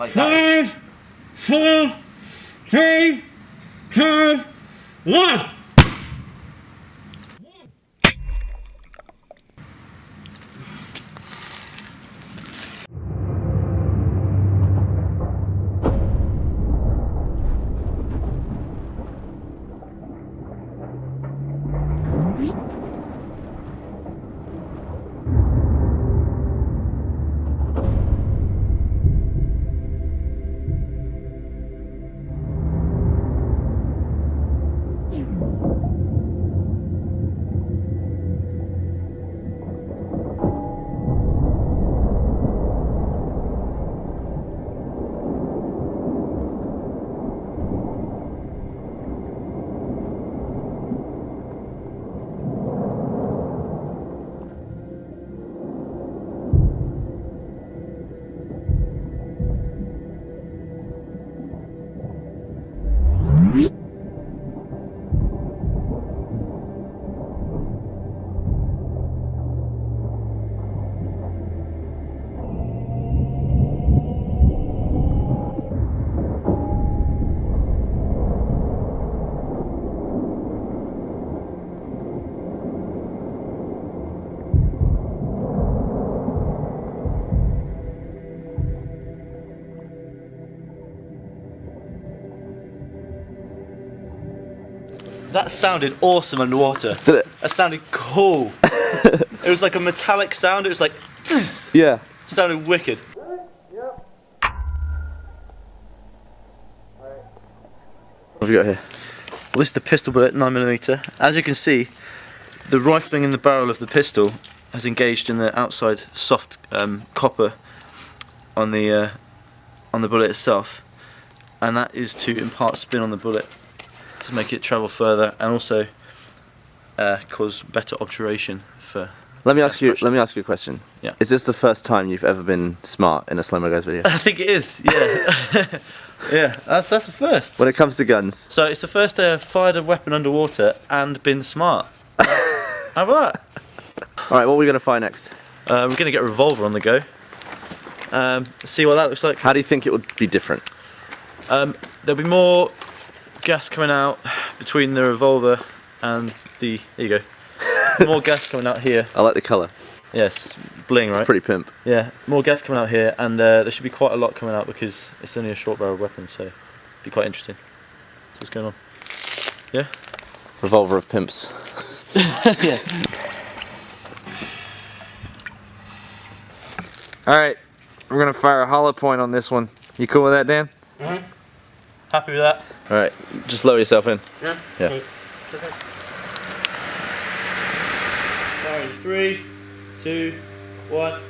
Like that. 5, 4, 3, 2, 1. That sounded awesome underwater. Did it? That sounded cool. It was like a metallic sound. It was like, Yeah. sounded wicked. What have you got here? Well, this is the pistol bullet, 9mm. As you can see, the rifling in the barrel of the pistol has engaged in the outside soft copper on the bullet itself, and that is to impart spin on the bullet to make it travel further and also cause better obturation for. Let me ask you a question. Yeah. Is this the first time you've ever been smart in a Slow Mo Guys video? I think it is. Yeah. Yeah, that's the first. When it comes to guns. So it's the first day I've fired a weapon underwater and been smart. How about that? Alright, what are we going to fire next? We're going to get a revolver on the go. See what that looks like. How do you think it would be different? There'll be more gas coming out between the revolver and the... There you go. More gas coming out here. I like the colour. Yes, bling, right? It's pretty pimp. Yeah, more gas coming out here, and there should be quite a lot coming out because it's only a short barrel weapon, so it'll be quite interesting. So what's going on? Yeah? Revolver of pimps. Yeah. Alright, we're gonna fire a hollow point on this one. You cool with that, Dan? Mm-hmm. Happy with that? Alright, just lower yourself in. Yeah? Yeah. Okay. Alright, 3, 2, 1.